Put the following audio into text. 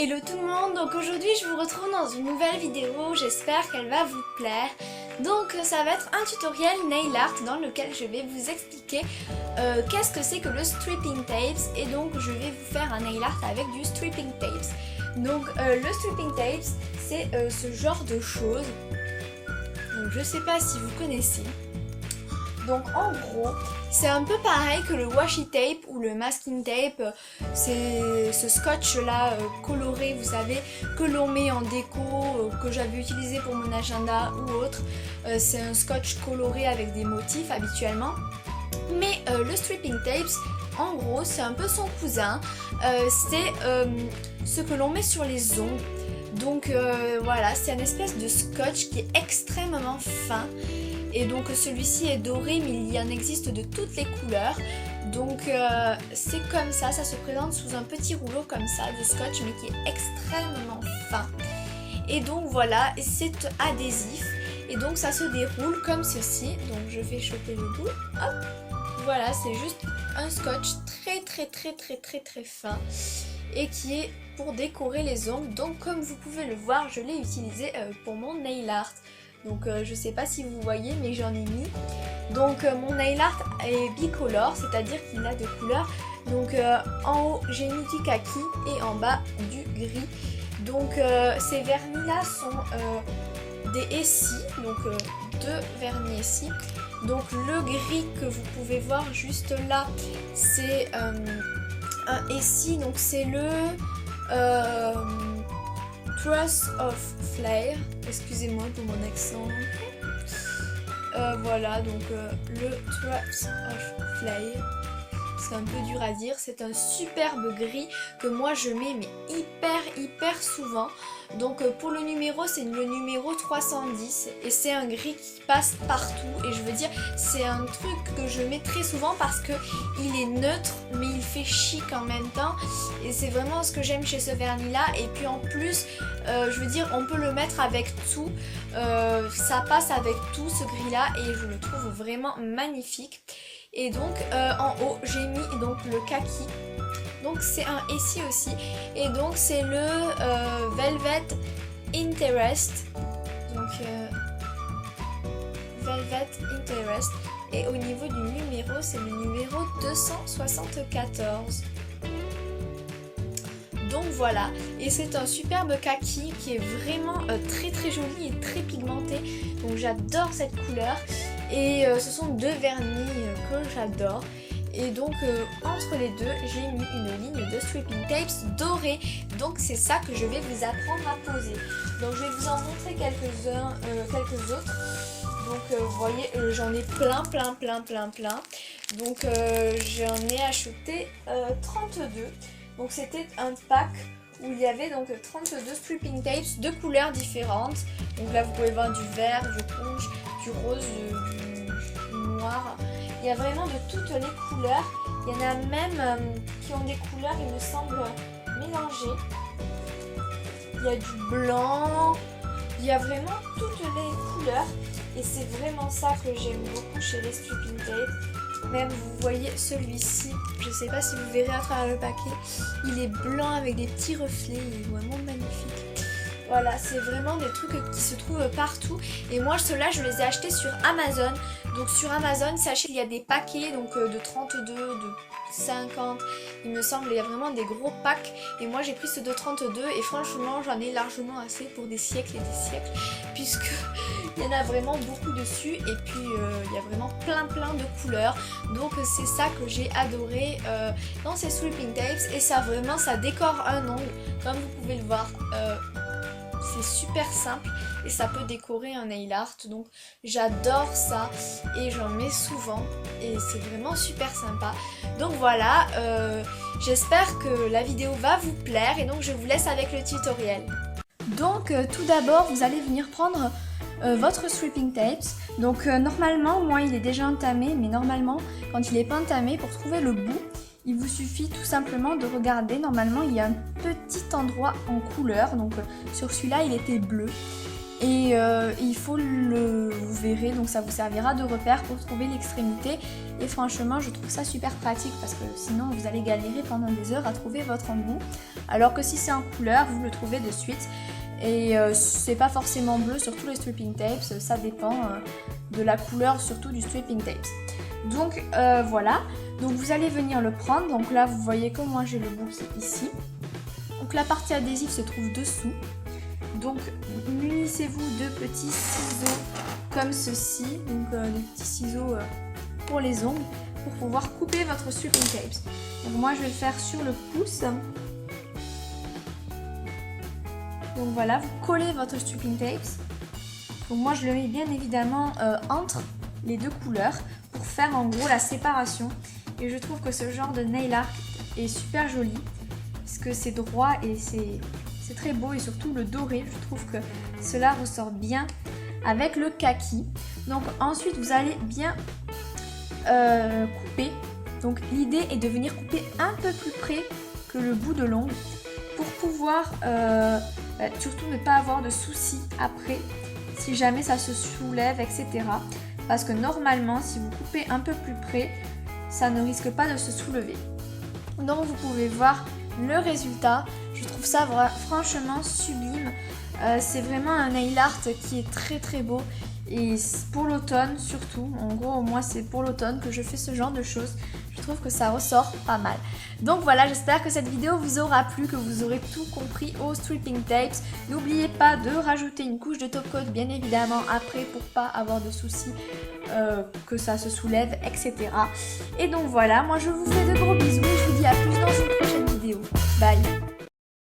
Hello tout le monde, donc aujourd'hui je vous retrouve dans une nouvelle vidéo, j'espère qu'elle va vous plaire. Donc ça va être un tutoriel nail art dans lequel je vais vous expliquer qu'est-ce que c'est que le stripping tapes, et donc je vais vous faire un nail art avec du stripping tapes. Donc le stripping tapes c'est ce genre de choses, donc je sais pas si vous connaissez. Donc en gros, c'est un peu pareil que le washi tape ou le masking tape. C'est ce scotch là coloré, vous savez, que l'on met en déco, que j'avais utilisé pour mon agenda ou autre. C'est un scotch coloré avec des motifs habituellement. Mais le stripping tapes, en gros, c'est un peu son cousin. C'est ce que l'on met sur les ongles. Donc voilà, c'est une espèce de scotch qui est extrêmement fin. Et donc celui-ci est doré, mais il y en existe de toutes les couleurs. Donc c'est comme ça se présente sous un petit rouleau comme ça de scotch, mais qui est extrêmement fin. Et donc voilà, c'est adhésif. Et donc ça se déroule comme ceci. Donc je vais choper le bout. Hop. Voilà, c'est juste un scotch très fin. Et qui est pour décorer les ongles. Donc comme vous pouvez le voir, je l'ai utilisé pour mon nail art. Donc je sais pas si vous voyez, mais j'en ai mis. Donc mon nail art est bicolore, c'est-à-dire qu'il a deux couleurs. Donc en haut j'ai mis du kaki et en bas du gris. Donc ces vernis là sont des essis, donc deux vernis essis. Donc le gris que vous pouvez voir juste là, c'est un essis, donc c'est le Truss of Flare, excusez-moi pour mon accent. Voilà, donc le Truss of Flare, c'est un peu dur à dire, c'est un superbe gris que moi je mets mais hyper souvent. Donc pour le numéro, c'est le numéro 310 et c'est un gris qui passe partout, et je veux dire c'est un truc que je mets très souvent parce que il est neutre mais il fait chic en même temps, et c'est vraiment ce que j'aime chez ce vernis là. Et puis en plus je veux dire on peut le mettre avec tout, ça passe avec tout ce gris là, et je le trouve vraiment magnifique. Et donc en haut j'ai mis donc le kaki. Donc c'est un essie aussi, et donc c'est le Velvet Interest, donc Velvet Interest, et au niveau du numéro c'est le numéro 274. Donc voilà, et c'est un superbe kaki qui est vraiment très joli et très pigmenté, donc j'adore cette couleur, et ce sont deux vernis que j'adore. Et donc entre les deux j'ai mis une ligne de stripping tapes dorés. Donc c'est ça que je vais vous apprendre à poser. Donc je vais vous en montrer quelques autres. Donc vous voyez j'en ai plein. Donc j'en ai acheté 32. Donc c'était un pack où il y avait donc 32 stripping tapes de couleurs différentes. Donc là vous pouvez voir du vert, du rouge, du rose, du noir. Il y a vraiment de toutes les couleurs. Il y en a même qui ont des couleurs, il me semble, mélangées. Il y a du blanc. Il y a vraiment toutes les couleurs. Et c'est vraiment ça que j'aime beaucoup chez les stripping tapes. Même vous voyez celui-ci, je ne sais pas si vous verrez à travers le paquet. Il est blanc avec des petits reflets. Il est vraiment magnifique. Voilà, c'est vraiment des trucs qui se trouvent partout. Et moi, ceux-là, je les ai achetés sur Amazon. Donc sur Amazon, sachez qu'il y a des paquets donc de 32, de 50. Il me semble, il y a vraiment des gros packs. Et moi, j'ai pris ceux de 32. Et franchement, j'en ai largement assez pour des siècles et des siècles. Puisque il y en a vraiment beaucoup dessus. Et puis, il y a vraiment plein de couleurs. Donc c'est ça que j'ai adoré dans ces stripping tapes. Et ça, vraiment, ça décore un ongle. Comme vous pouvez le voir. C'est super simple et ça peut décorer un nail art, donc j'adore ça et j'en mets souvent et c'est vraiment super sympa. Donc voilà, j'espère que la vidéo va vous plaire, et donc je vous laisse avec le tutoriel. Donc tout d'abord vous allez venir prendre votre stripping tapes. Donc normalement moi il est déjà entamé, mais normalement quand il n'est pas entamé, pour trouver le bout, il vous suffit tout simplement de regarder. Normalement il y a un petit endroit en couleur, donc sur celui-là il était bleu, Et il faut vous verrez, donc ça vous servira de repère pour trouver l'extrémité. Et franchement, je trouve ça super pratique parce que sinon vous allez galérer pendant des heures à trouver votre embout. Alors que si c'est en couleur, vous le trouvez de suite. Et c'est pas forcément bleu sur tous les stripping tapes, ça dépend de la couleur surtout du stripping tapes. Donc voilà, donc vous allez venir le prendre. Donc là vous voyez que moi j'ai le bout qui est ici. Donc la partie adhésive se trouve dessous. Donc munissez-vous de petits ciseaux comme ceci, donc des petits ciseaux pour les ongles pour pouvoir couper votre stripping tapes. Donc moi je vais le faire sur le pouce. Donc voilà, vous collez votre stripping tapes. Donc moi je le mets bien évidemment entre les deux couleurs pour faire en gros la séparation. Et je trouve que ce genre de nail art est super joli parce que c'est droit et c'est très beau, et surtout le doré, je trouve que cela ressort bien avec le kaki. Donc ensuite vous allez bien couper. Donc l'idée est de venir couper un peu plus près que le bout de l'ongle pour pouvoir surtout ne pas avoir de soucis après si jamais ça se soulève, etc. Parce que normalement si vous coupez un peu plus près, ça ne risque pas de se soulever. Donc vous pouvez voir le résultat. Je trouve ça franchement sublime. C'est vraiment un nail art qui est très très beau. Et pour l'automne surtout, en gros moi c'est pour l'automne que je fais ce genre de choses. Je trouve que ça ressort pas mal. Donc voilà, j'espère que cette vidéo vous aura plu, que vous aurez tout compris aux stripping tapes. N'oubliez pas de rajouter une couche de top coat bien évidemment après pour pas avoir de soucis que ça se soulève, etc. Et donc voilà, moi je vous fais de gros bisous et je vous dis à plus dans une prochaine vidéo. Bye.